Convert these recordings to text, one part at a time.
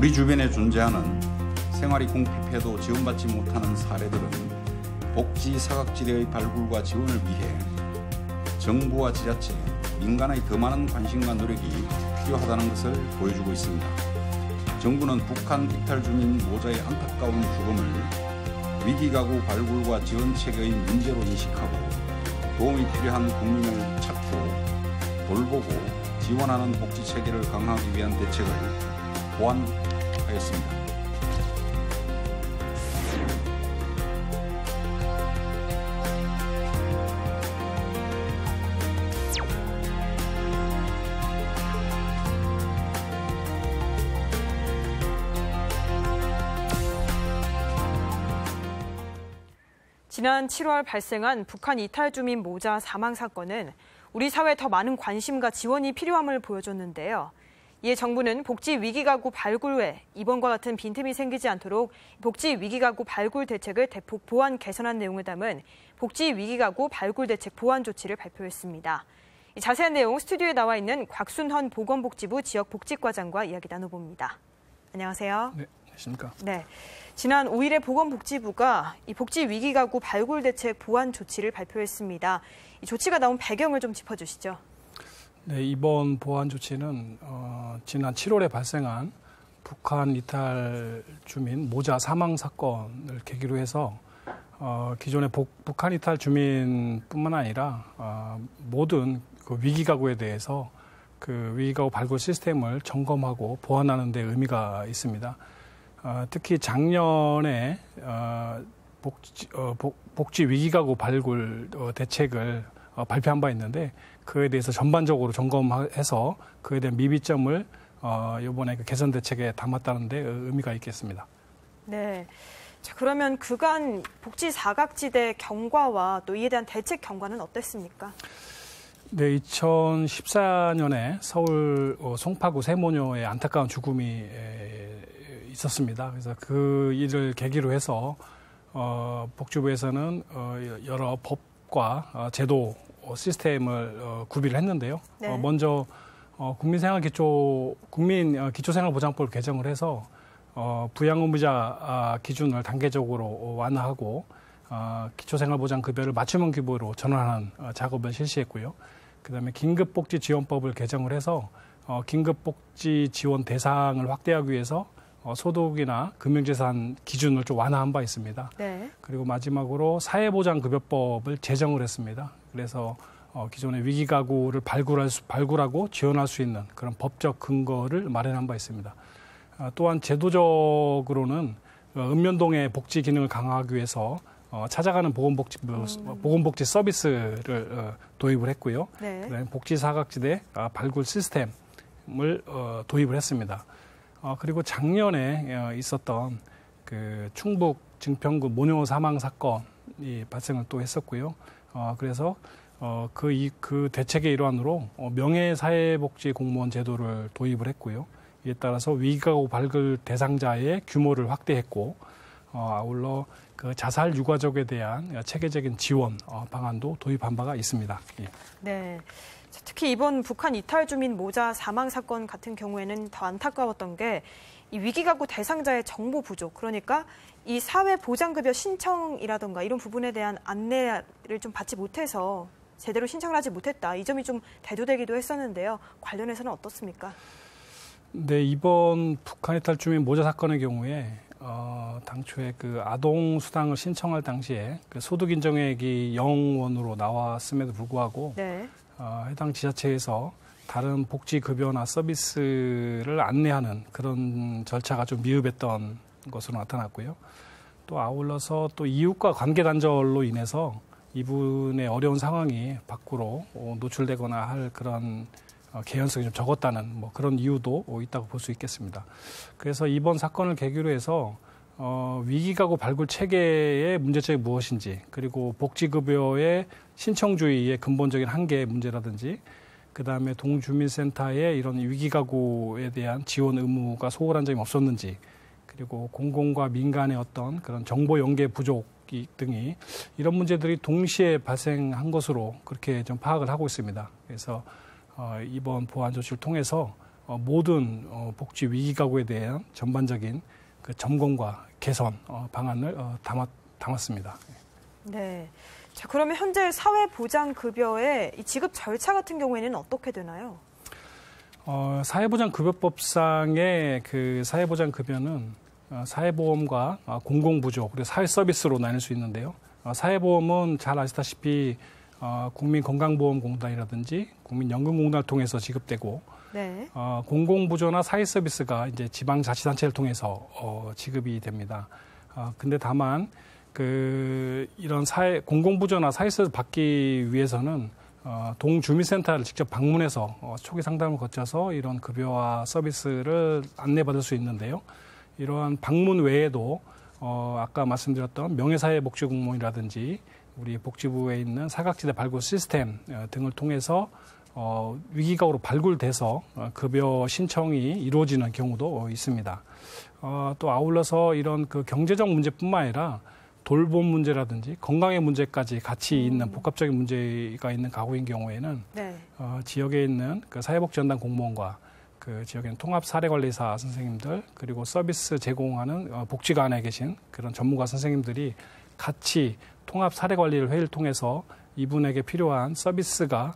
우리 주변에 존재하는 생활이 궁핍해도 지원받지 못하는 사례들은 복지 사각지대의 발굴과 지원을 위해 정부와 지자체, 민간의 더 많은 관심과 노력이 필요하다는 것을 보여주고 있습니다. 정부는 북한 이탈 주민 모자의 안타까운 죽음을 위기가구 발굴과 지원 체계의 문제로 인식하고 도움이 필요한 국민을 찾고 돌보고 지원하는 복지 체계를 강화하기 위한 대책을 고안하였습니다. 지난 7월 발생한 북한 이탈 주민 모자 사망 사건은 우리 사회에 더 많은 관심과 지원이 필요함을 보여줬는데요. 이에 정부는 복지 위기가구 발굴 외 이번과 같은 빈틈이 생기지 않도록 복지 위기가구 발굴 대책을 대폭 보완 개선한 내용을 담은 복지 위기가구 발굴 대책 보완 조치를 발표했습니다. 이 자세한 내용 스튜디오에 나와 있는 곽순헌 보건복지부 지역복지과장과 이야기 나눠봅니다. 안녕하세요. 네, 안녕하십니까. 네. 지난 5일에 보건복지부가 이 복지 위기가구 발굴 대책 보완 조치를 발표했습니다. 이 조치가 나온 배경을 좀 짚어주시죠. 네, 이번 보완 조치는 지난 7월에 발생한 북한 이탈 주민 모자 사망 사건을 계기로 해서 기존의 북한 이탈 주민뿐만 아니라 모든 그 위기가구에 대해서 그 위기가구 발굴 시스템을 점검하고 보완하는 데 의미가 있습니다. 특히 작년에 복지 위기가구 발굴 대책을 발표한 바 있는데 그에 대해서 전반적으로 점검해서 그에 대한 미비점을 이번에 그 개선 대책에 담았다는 데 의미가 있겠습니다. 네. 자, 그러면 그간 복지 사각지대 경과와 또 이에 대한 대책 경과는 어땠습니까? 네, 2014년에 서울 송파구 세모녀의 안타까운 죽음이 있었습니다. 그래서 그 일을 계기로 해서 복지부에서는 여러 법과 제도 시스템을 구비를 했는데요. 네. 먼저 국민기초생활보장법을 개정을 해서 부양 의무자 기준을 단계적으로 완화하고 기초생활보장급여를 맞춤형 규모로 전환하는 작업을 실시했고요. 그다음에 긴급복지지원법을 개정을 해서 긴급복지 지원 대상을 확대하기 위해서 소득이나 금융재산 기준을 좀 완화한 바 있습니다. 네. 그리고 마지막으로 사회보장급여법을 제정을 했습니다. 그래서 기존의 위기가구를 발굴하고 지원할 수 있는 그런 법적 근거를 마련한 바 있습니다. 또한 제도적으로는 읍면동의 복지 기능을 강화하기 위해서 찾아가는 보건복지 서비스를 도입을 했고요. 네. 그다음에 복지 사각지대 발굴 시스템을 도입을 했습니다. 그리고 작년에 있었던 그 충북 증평구 모녀 사망 사건이 발생을 또 했었고요. 그래서 그 대책의 일환으로 명예사회복지 공무원 제도를 도입을 했고요. 이에 따라서 위기가구 발굴 대상자의 규모를 확대했고, 아울러 그 자살 유가족에 대한 체계적인 지원 방안도 도입한 바가 있습니다. 예. 네. 특히 이번 북한 이탈 주민 모자 사망 사건 같은 경우에는 더 안타까웠던 게 이 위기가구 대상자의 정보 부족, 그러니까 이 사회보장급여 신청이라든가 이런 부분에 대한 안내를 좀 받지 못해서 제대로 신청을 하지 못했다. 이 점이 좀 대두되기도 했었는데요. 관련해서는 어떻습니까? 네, 이번 북한 이탈 주민 모자 사건의 경우에 당초에 그 아동 수당을 신청할 당시에 그 소득 인정액이 0원으로 나왔음에도 불구하고 네. 해당 지자체에서 다른 복지급여나 서비스를 안내하는 그런 절차가 좀 미흡했던 것으로 나타났고요. 또 아울러서 또 이웃과 관계 단절로 인해서 이분의 어려운 상황이 밖으로 노출되거나 할 그런 개연성이 좀 적었다는 뭐 그런 이유도 있다고 볼 수 있겠습니다. 그래서 이번 사건을 계기로 해서 위기가구 발굴 체계의 문제점이 무엇인지, 그리고 복지급여의 신청주의의 근본적인 한계의 문제라든지, 그다음에 동주민센터의 이런 위기가구에 대한 지원 의무가 소홀한 점이 없었는지, 그리고 공공과 민간의 어떤 그런 정보 연계 부족 등이 이런 문제들이 동시에 발생한 것으로 그렇게 좀 파악을 하고 있습니다. 그래서 이번 보완 조치를 통해서 모든 복지 위기 가구에 대한 전반적인 그 점검과 개선 방안을 담았습니다. 네. 자, 그러면 현재 사회보장급여의 이 지급 절차 같은 경우에는 어떻게 되나요? 사회보장급여법상의 그 사회보장급여는 사회보험과 공공부조 그리고 사회서비스로 나뉠 수 있는데요. 사회보험은 잘 아시다시피 국민건강보험공단이라든지 국민연금공단을 통해서 지급되고, 네. 공공부조나 사회서비스가 이제 지방자치단체를 통해서 지급이 됩니다. 근데 다만 이런 공공부조나 사회서비스 받기 위해서는 동주민센터를 직접 방문해서 초기 상담을 거쳐서 이런 급여와 서비스를 안내받을 수 있는데요. 이러한 방문 외에도 아까 말씀드렸던 명예사회복지공무원이라든지 우리 복지부에 있는 사각지대 발굴 시스템 등을 통해서 위기각으로 발굴돼서 급여 신청이 이루어지는 경우도 있습니다. 또 아울러서 이런 그 경제적 문제뿐만 아니라 돌봄 문제라든지 건강의 문제까지 같이 있는 복합적인 문제가 있는 가구인 경우에는, 네. 지역에 있는 그 사회복지연단 공무원과 그 지역에 있는 통합사례관리사 선생님들 그리고 서비스 제공하는 복지관에 계신 그런 전문가 선생님들이 같이 통합사례관리를 회의를 통해서 이분에게 필요한 서비스가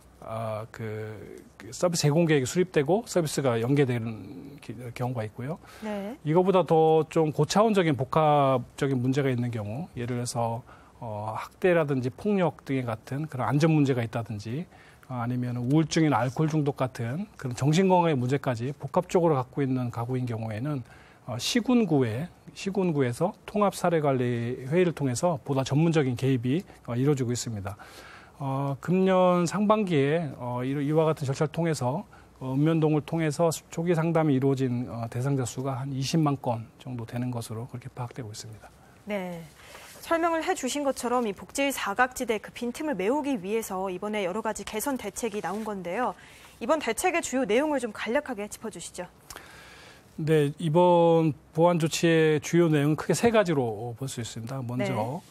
서비스 제공 계획이 수립되고 서비스가 연계되는 경우가 있고요. 네. 이거보다 더 좀 고차원적인 복합적인 문제가 있는 경우, 예를 들어서 학대라든지 폭력 등의 같은 그런 안전 문제가 있다든지 아니면 우울증이나 알코올 중독 같은 그런 정신건강의 문제까지 복합적으로 갖고 있는 가구인 경우에는 시군구에서 통합사례관리 회의를 통해서 보다 전문적인 개입이 이루어지고 있습니다. 금년 상반기에 이와 같은 절차를 통해서 읍면동을 통해서 초기 상담이 이루어진 대상자 수가 한 20만 건 정도 되는 것으로 그렇게 파악되고 있습니다. 네. 설명을 해주신 것처럼 이 복지 사각지대 그 빈틈을 메우기 위해서 이번에 여러 가지 개선 대책이 나온 건데요. 이번 대책의 주요 내용을 좀 간략하게 짚어주시죠. 네, 이번 보완 조치의 주요 내용은 크게 세 가지로 볼 수 있습니다. 먼저, 네.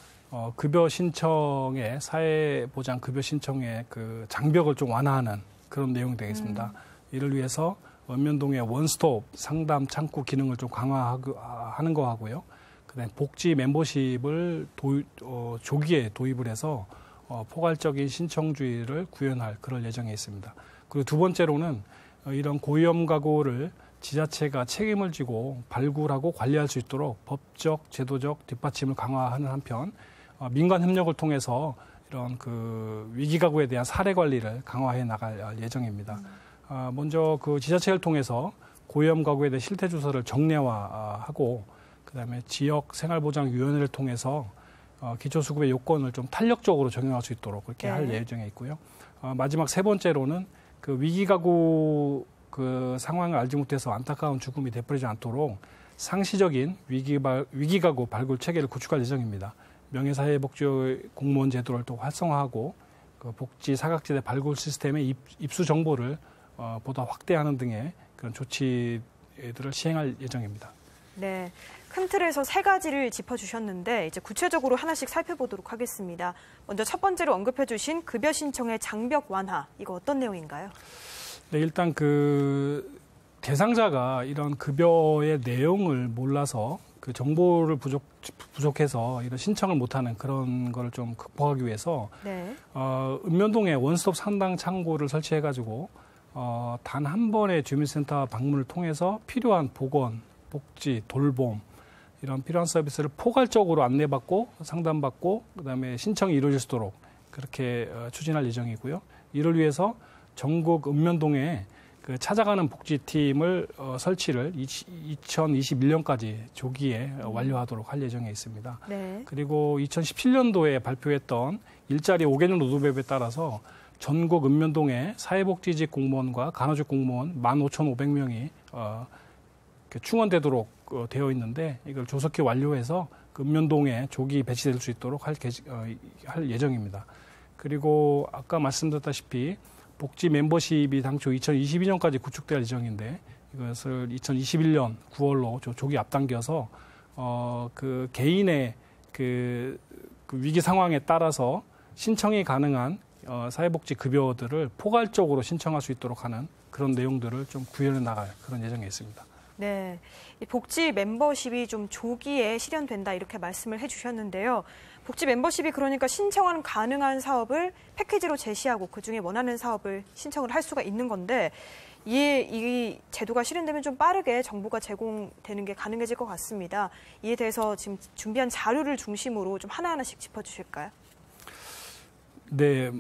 급여 신청의 사회보장 급여 신청의 그 장벽을 좀 완화하는 그런 내용이 되겠습니다. 이를 위해서 읍면동의 원스톱 상담 창구 기능을 좀 강화하는 거 하고요. 그다음에 복지 멤버십을 조기에 도입을 해서 포괄적인 신청주의를 구현할 그럴 예정에 있습니다. 그리고 두 번째로는 이런 고위험 가구를 지자체가 책임을 지고 발굴하고 관리할 수 있도록 법적, 제도적 뒷받침을 강화하는 한편 민간 협력을 통해서 이런 그 위기 가구에 대한 사례 관리를 강화해 나갈 예정입니다. 먼저 그 지자체를 통해서 고위험 가구에 대한 실태 조사를 정례화하고 그다음에 지역 생활보장위원회를 통해서 기초수급의 요건을 좀 탄력적으로 적용할 수 있도록 그렇게 할 예정에 있고요. 마지막 세 번째로는 그 위기 가구 그 상황을 알지 못해서 안타까운 죽음이 되버리지 않도록 상시적인 위기 가구 발굴 체계를 구축할 예정입니다. 명예사회복지 공무원 제도를 또 활성화하고 그 복지 사각지대 발굴 시스템의 입수 정보를 보다 확대하는 등의 그런 조치들을 시행할 예정입니다. 네, 큰 틀에서 세 가지를 짚어주셨는데 이제 구체적으로 하나씩 살펴보도록 하겠습니다. 먼저 첫 번째로 언급해주신 급여 신청의 장벽 완화, 이거 어떤 내용인가요? 네, 일단 그 대상자가 이런 급여의 내용을 몰라서 그 정보를 부족해서 이런 신청을 못하는 그런 거를 좀 극복하기 위해서 네. 읍면동에 원스톱 상담 창구를 설치해가지고 단 한 번의 주민센터 방문을 통해서 필요한 보건, 복지, 돌봄 이런 필요한 서비스를 포괄적으로 안내받고 상담받고 그다음에 신청이 이루어질 수 있도록 그렇게 추진할 예정이고요. 이를 위해서 전국 읍면동에 그 찾아가는 복지팀을 설치를 2021년까지 조기에 완료하도록 할 예정에 있습니다. 네. 그리고 2017년도에 발표했던 일자리 5개년 로드맵에 따라서 전국 읍면동에 사회복지직 공무원과 간호직 공무원 15,500명이 충원되도록 되어 있는데 이걸 조속히 완료해서 읍면동에 조기 배치될 수 있도록 할 예정입니다. 그리고 아까 말씀드렸다시피 복지 멤버십이 당초 2022년까지 구축될 예정인데 이것을 2021년 9월로 조기 앞당겨서 그 개인의 그 위기 상황에 따라서 신청이 가능한 사회복지급여들을 포괄적으로 신청할 수 있도록 하는 그런 내용들을 좀 구현해 나갈 그런 예정에 있습니다. 네, 이 복지 멤버십이 좀 조기에 실현된다 이렇게 말씀을 해주셨는데요. 복지 멤버십이 그러니까 신청은 가능한 사업을 패키지로 제시하고 그중에 원하는 사업을 신청을 할 수가 있는 건데 이 제도가 실현되면 좀 빠르게 정보가 제공되는 게 가능해질 것 같습니다. 이에 대해서 지금 준비한 자료를 중심으로 좀 하나하나씩 짚어주실까요? 네,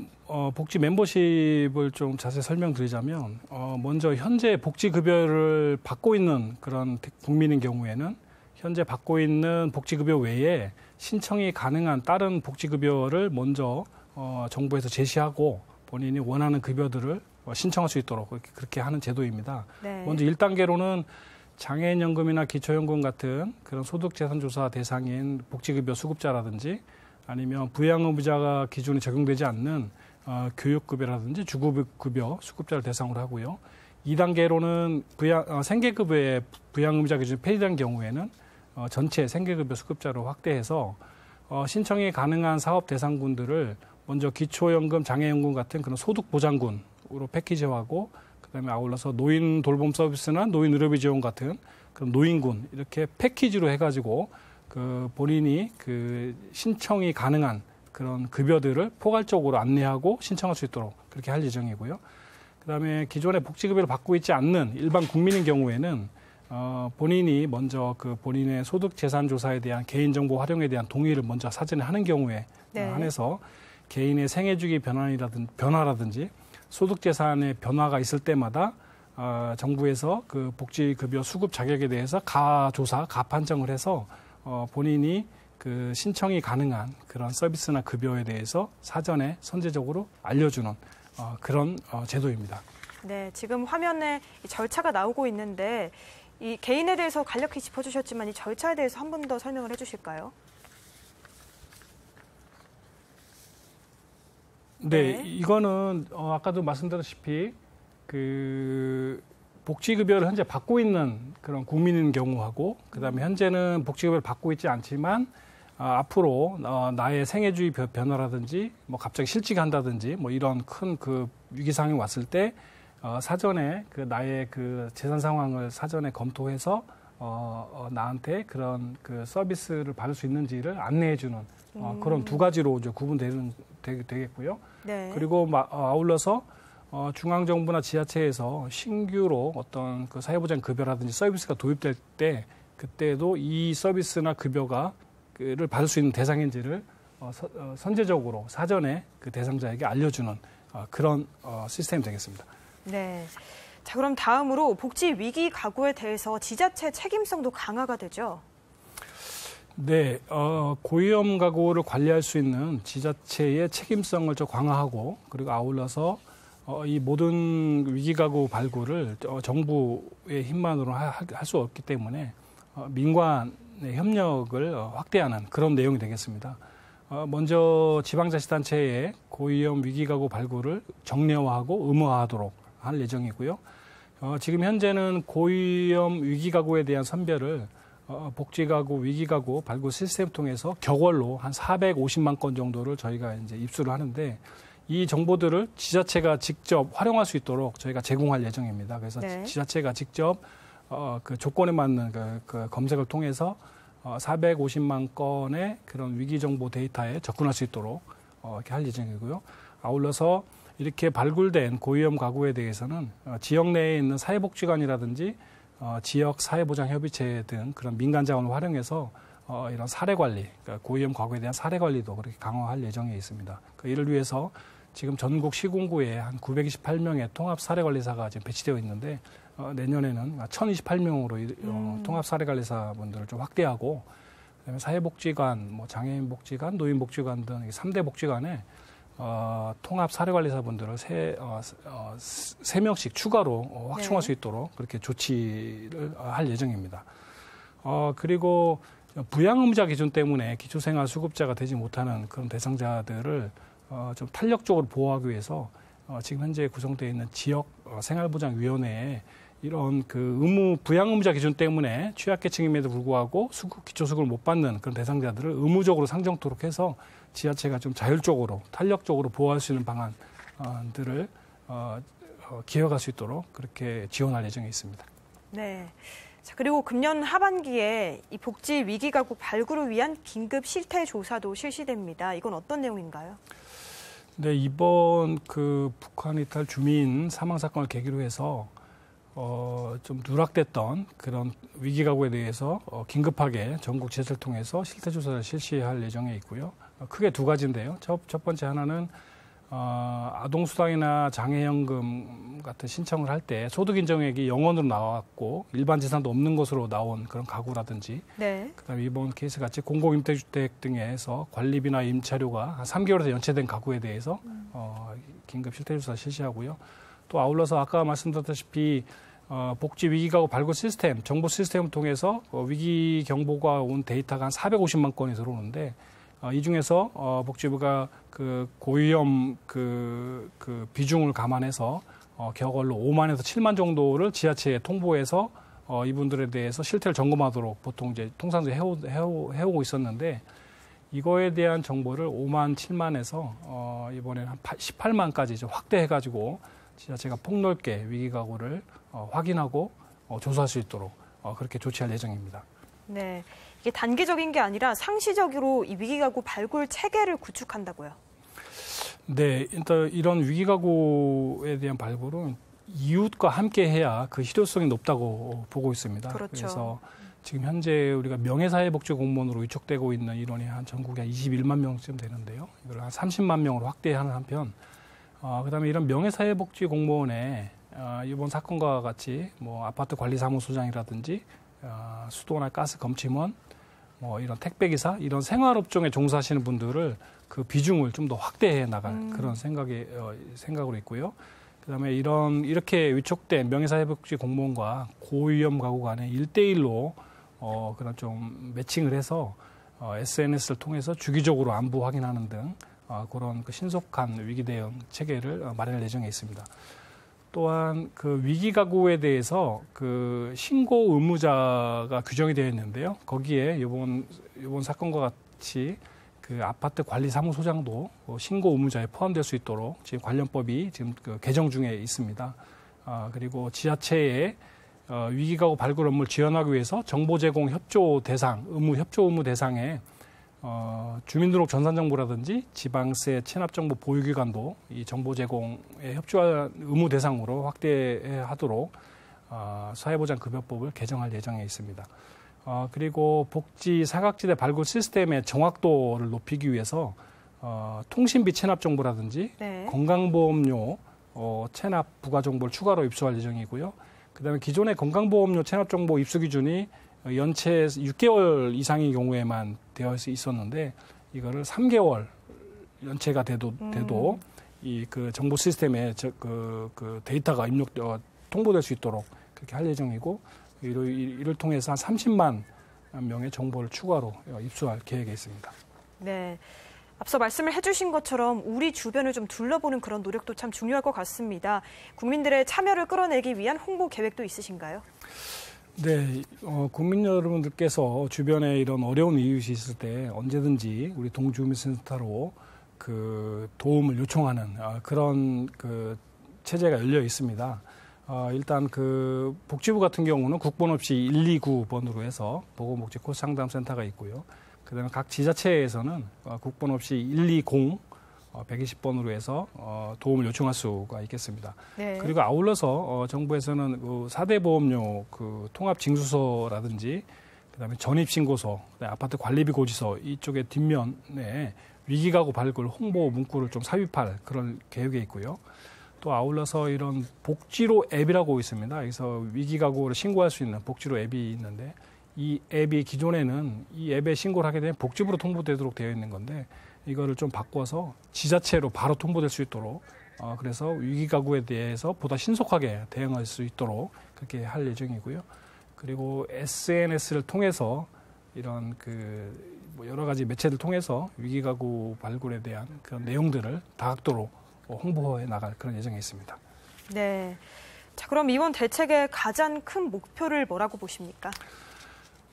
복지 멤버십을 좀 자세히 설명드리자면 먼저 현재 복지급여를 받고 있는 그런 국민인 경우에는 현재 받고 있는 복지급여 외에 신청이 가능한 다른 복지급여를 먼저 정부에서 제시하고 본인이 원하는 급여들을 신청할 수 있도록 그렇게 하는 제도입니다. 네. 먼저 1단계로는 장애인연금이나 기초연금 같은 그런 소득재산조사 대상인 복지급여 수급자라든지 아니면 부양의무자가 기준에 적용되지 않는 교육급여라든지 주급여 수급자를 대상으로 하고요. 2단계로는 생계급여의 부양의무자 기준이 폐지된 경우에는 전체 생계급여 수급자로 확대해서 신청이 가능한 사업 대상군들을 먼저 기초연금, 장애연금 같은 그런 소득보장군으로 패키지화하고 그다음에 아울러서 노인 돌봄 서비스나 노인 의료비 지원 같은 그런 노인군 이렇게 패키지로 해가지고 그 본인이 그 신청이 가능한 그런 급여들을 포괄적으로 안내하고 신청할 수 있도록 그렇게 할 예정이고요. 그다음에 기존에 복지급여를 받고 있지 않는 일반 국민인 경우에는 본인이 먼저 그 본인의 소득재산조사에 대한 개인정보 활용에 대한 동의를 먼저 사전에 하는 경우에 한해서 개인의 생애주기 변화라든지 소득재산의 변화가 있을 때마다 정부에서 그 복지급여 수급 자격에 대해서 가조사, 가판정을 해서 본인이 그 신청이 가능한 그런 서비스나 급여에 대해서 사전에 선제적으로 알려주는 그런 제도입니다. 네, 지금 화면에 이 절차가 나오고 있는데 이 개인에 대해서 간략히 짚어주셨지만 이 절차에 대해서 한 번 더 설명을 해주실까요? 네, 이거는 아까도 말씀드렸다시피 그 복지급여를 현재 받고 있는 그런 국민인 경우하고 그다음에 현재는 복지급여를 받고 있지 않지만 앞으로 나의 생애주의 변화라든지 뭐 갑자기 실직을 한다든지 뭐 이런 큰 그 위기 상황이 왔을 때 사전에 그 나의 그 재산 상황을 사전에 검토해서 나한테 그런 그 서비스를 받을 수 있는지를 안내해주는 그런 두 가지로 이제 되겠고요. 네. 그리고 아울러서 중앙정부나 지자체에서 신규로 어떤 그 사회보장 급여라든지 서비스가 도입될 때 그때도 이 서비스나 급여를 받을 수 있는 대상인지를 선제적으로 사전에 그 대상자에게 알려주는 그런 시스템이 되겠습니다. 네. 자, 그럼 다음으로 복지 위기 가구에 대해서 지자체 책임성도 강화가 되죠? 네, 고위험 가구를 관리할 수 있는 지자체의 책임성을 좀 강화하고 그리고 아울러서 이 모든 위기가구 발굴을 정부의 힘만으로 할 수 없기 때문에 민관의 협력을 확대하는 그런 내용이 되겠습니다. 먼저 지방자치단체의 고위험 위기가구 발굴을 정례화하고 의무화하도록 할 예정이고요. 지금 현재는 고위험 위기가구에 대한 선별을 복지가구, 위기가구 발굴 시스템 통해서 격월로 한 450만 건 정도를 저희가 이제 입수를 하는데 이 정보들을 지자체가 직접 활용할 수 있도록 저희가 제공할 예정입니다. 그래서 네. 지자체가 직접 그 조건에 맞는 그 검색을 통해서 450만 건의 그런 위기 정보 데이터에 접근할 수 있도록 이렇게 할 예정이고요. 아울러서 이렇게 발굴된 고위험 가구에 대해서는 지역 내에 있는 사회복지관이라든지 지역 사회보장협의체 등 그런 민간 자원을 활용해서 이런 사례 관리, 그러니까 고위험 가구에 대한 사례 관리도 그렇게 강화할 예정에 있습니다. 이를 위해서 지금 전국 시군구에 한 928명의 통합 사례 관리사가 지금 배치되어 있는데 내년에는 1,028명으로 통합 사례 관리사분들을 좀 확대하고 그다음에 사회복지관, 뭐 장애인 복지관, 노인 복지관 등 3대 복지관에 통합 사례 관리사분들을 3명씩 추가로 확충할 수 있도록 그렇게 조치를 할 예정입니다. 그리고 부양의무자 기준 때문에 기초생활 수급자가 되지 못하는 그런 대상자들을 좀 탄력적으로 보호하기 위해서 지금 현재 구성되어 있는 지역 생활보장위원회에 이런 그 부양 의무자 기준 때문에 취약계층임에도 불구하고 기초수급을 못 받는 그런 대상자들을 의무적으로 상정토록 해서 지자체가 좀 자율적으로 탄력적으로 보호할 수 있는 방안들을 기획할 수 있도록 그렇게 지원할 예정에 있습니다. 네. 자, 그리고 금년 하반기에 이 복지 위기 가구 발굴을 위한 긴급 실태 조사도 실시됩니다. 이건 어떤 내용인가요? 네, 이번 그 북한 이탈 주민 사망 사건을 계기로 해서 좀 누락됐던 그런 위기 가구에 대해서 긴급하게 전국 지자체를 통해서 실태 조사를 실시할 예정에 있고요. 크게 두 가지인데요. 첫 번째 하나는 아동수당이나 장애연금 같은 신청을 할 때 소득 인정액이 0원으로 나왔고 일반 재산도 없는 것으로 나온 그런 가구라든지, 네. 그다음에 이번 케이스 같이 공공임대주택 등에서 관리비나 임차료가 한 3개월에서 연체된 가구에 대해서 긴급 실태조사 실시하고요. 또 아울러서 아까 말씀드렸다시피 복지 위기가구 발굴 시스템, 정보 시스템을 통해서 위기 경보가 온 데이터가 한 450만 건이 들어오는데 이 중에서 복지부가 그 고위험 그 비중을 감안해서 격언로 5만에서 7만 정도를 지자체에 통보해서 이분들에 대해서 실태를 점검하도록 보통 이제 통상적으로 해오고 있었는데 이거에 대한 정보를 5만, 7만에서 이번에는 한 18만까지 좀 확대해가지고 지자체가 폭넓게 위기가구를 확인하고 조사할 수 있도록 그렇게 조치할 예정입니다. 네, 이게 단기적인 게 아니라 상시적으로 이 위기가구 발굴 체계를 구축한다고요? 네, 일단 이런 위기가구에 대한 발굴은 이웃과 함께 해야 그 실효성이 높다고 보고 있습니다. 그렇죠. 그래서 지금 현재 우리가 명예사회복지공무원으로 위촉되고 있는 인원이 한 전국에 한 21만 명쯤 되는데요. 이걸 한 30만 명으로 확대하는 한편, 그다음에 이런 명예사회복지공무원에 이번 사건과 같이 뭐 아파트 관리사무소장이라든지 수도나 가스 검침원, 뭐 이런 택배기사, 이런 생활업종에 종사하시는 분들을 그 비중을 좀 더 확대해 나갈 그런 생각으로 있고요. 그다음에 이렇게 위촉된 명예사회복지 공무원과 고위험 가구 간에 1대1로 그런 좀 매칭을 해서 SNS를 통해서 주기적으로 안부 확인하는 등 그런 그 신속한 위기 대응 체계를 마련할 예정에 있습니다. 또한 그 위기 가구에 대해서 그 신고 의무자가 규정이 되어 있는데요. 거기에 이번 사건과 같이 그 아파트 관리 사무소장도 신고 의무자에 포함될 수 있도록 지금 관련법이 지금 그 개정 중에 있습니다. 그리고 지자체의 위기 가구 발굴 업무를 지원하기 위해서 정보 제공 협조 의무 대상에 주민등록 전산정보라든지 지방세 체납정보 보유기관도 이 정보 제공에 협조할 의무 대상으로 확대하도록 사회보장급여법을 개정할 예정에 있습니다. 그리고 복지 사각지대 발굴 시스템의 정확도를 높이기 위해서 통신비 체납 정보라든지 네. 건강보험료 체납 부과 정보를 추가로 입수할 예정이고요. 그다음에 기존의 건강보험료 체납 정보 입수 기준이 연체 6개월 이상의 경우에만 되어 있었는데 이거를 3개월 연체가 돼도 이 그 정보 시스템에 그 데이터가 통보될 수 있도록 그렇게 할 예정이고. 이를 통해서 한 30만 명의 정보를 추가로 입수할 계획에 있습니다. 네, 앞서 말씀을 해주신 것처럼 우리 주변을 좀 둘러보는 그런 노력도 참 중요할 것 같습니다. 국민들의 참여를 끌어내기 위한 홍보 계획도 있으신가요? 네, 국민 여러분들께서 주변에 이런 어려운 이웃이 있을 때 언제든지 우리 동주민센터로 그 도움을 요청하는 그런 그 체제가 열려 있습니다. 일단 그 복지부 같은 경우는 국번 없이 129번으로 해서 보건복지 코스 상담센터가 있고요. 그다음에 각 지자체에서는 국번 없이 120, 120번으로 해서 도움을 요청할 수가 있겠습니다. 네. 그리고 아울러서 정부에서는 그 4대 보험료 그 통합 징수서라든지 그다음에 전입신고서, 그다음에 아파트 관리비 고지서 이쪽에 뒷면에 위기가구 발굴 홍보 문구를 좀 삽입할 그런 계획에 있고요. 또 아울러서 이런 복지로 앱이라고 있습니다. 그래서 위기가구를 신고할 수 있는 복지로 앱이 있는데 이 앱이 기존에는 이 앱에 신고를 하게 되면 복지부로 통보되도록 되어 있는 건데 이거를 좀 바꿔서 지자체로 바로 통보될 수 있도록 그래서 위기가구에 대해서 보다 신속하게 대응할 수 있도록 그렇게 할 예정이고요. 그리고 SNS를 통해서 이런 뭐 여러 가지 매체를 통해서 위기가구 발굴에 대한 그런 내용들을 다각도로 홍보해 나갈 그런 예정이 있습니다. 네. 자, 그럼 이번 대책의 가장 큰 목표를 뭐라고 보십니까?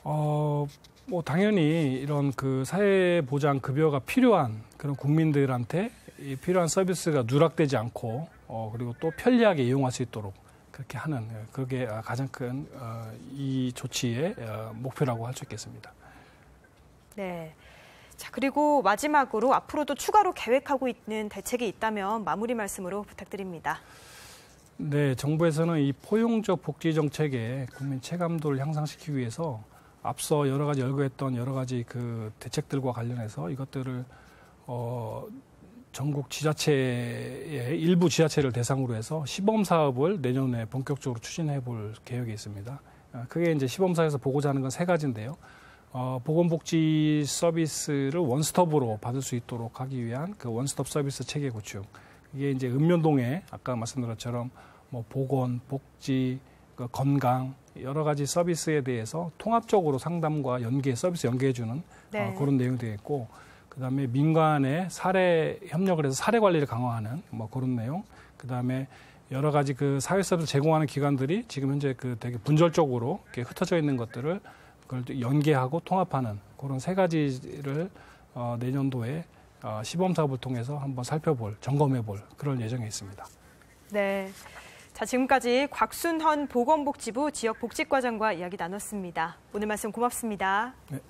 뭐 당연히 이런 그 사회보장 급여가 필요한 그런 국민들한테 이 필요한 서비스가 누락되지 않고 그리고 또 편리하게 이용할 수 있도록 그렇게 하는 그게 가장 큰 이 조치의 목표라고 할 수 있겠습니다. 네. 자, 그리고 마지막으로 앞으로도 추가로 계획하고 있는 대책이 있다면 마무리 말씀으로 부탁드립니다. 네, 정부에서는 이 포용적 복지 정책의 국민 체감도를 향상시키기 위해서 앞서 여러 가지 열거했던 여러 가지 그 대책들과 관련해서 이것들을 전국 지자체의 일부 지자체를 대상으로 해서 시범 사업을 내년에 본격적으로 추진해 볼 계획이 있습니다. 그게 이제 시범 사업에서 보고자 하는 건 세 가지인데요. 보건복지 서비스를 원스톱으로 받을 수 있도록 하기 위한 그 원스톱 서비스 체계 구축. 이게 이제 읍면동에 아까 말씀드린 것처럼 뭐 보건, 복지, 건강 여러 가지 서비스에 대해서 통합적으로 상담과 서비스 연계해주는 네. 그런 내용이 되어 있고, 그다음에 민간의 사례 협력을 해서 사례 관리를 강화하는 뭐 그런 내용. 그다음에 여러 가지 그 사회 서비스 제공하는 기관들이 지금 현재 그 되게 분절적으로 이렇게 흩어져 있는 것들을 그걸 연계하고 통합하는 그런 세 가지를 내년도에 시범 사업을 통해서 한번 살펴볼, 점검해볼 그런 예정에 있습니다. 네. 자, 지금까지 곽순헌 보건복지부 지역복지과장과 이야기 나눴습니다. 오늘 말씀 고맙습니다. 네.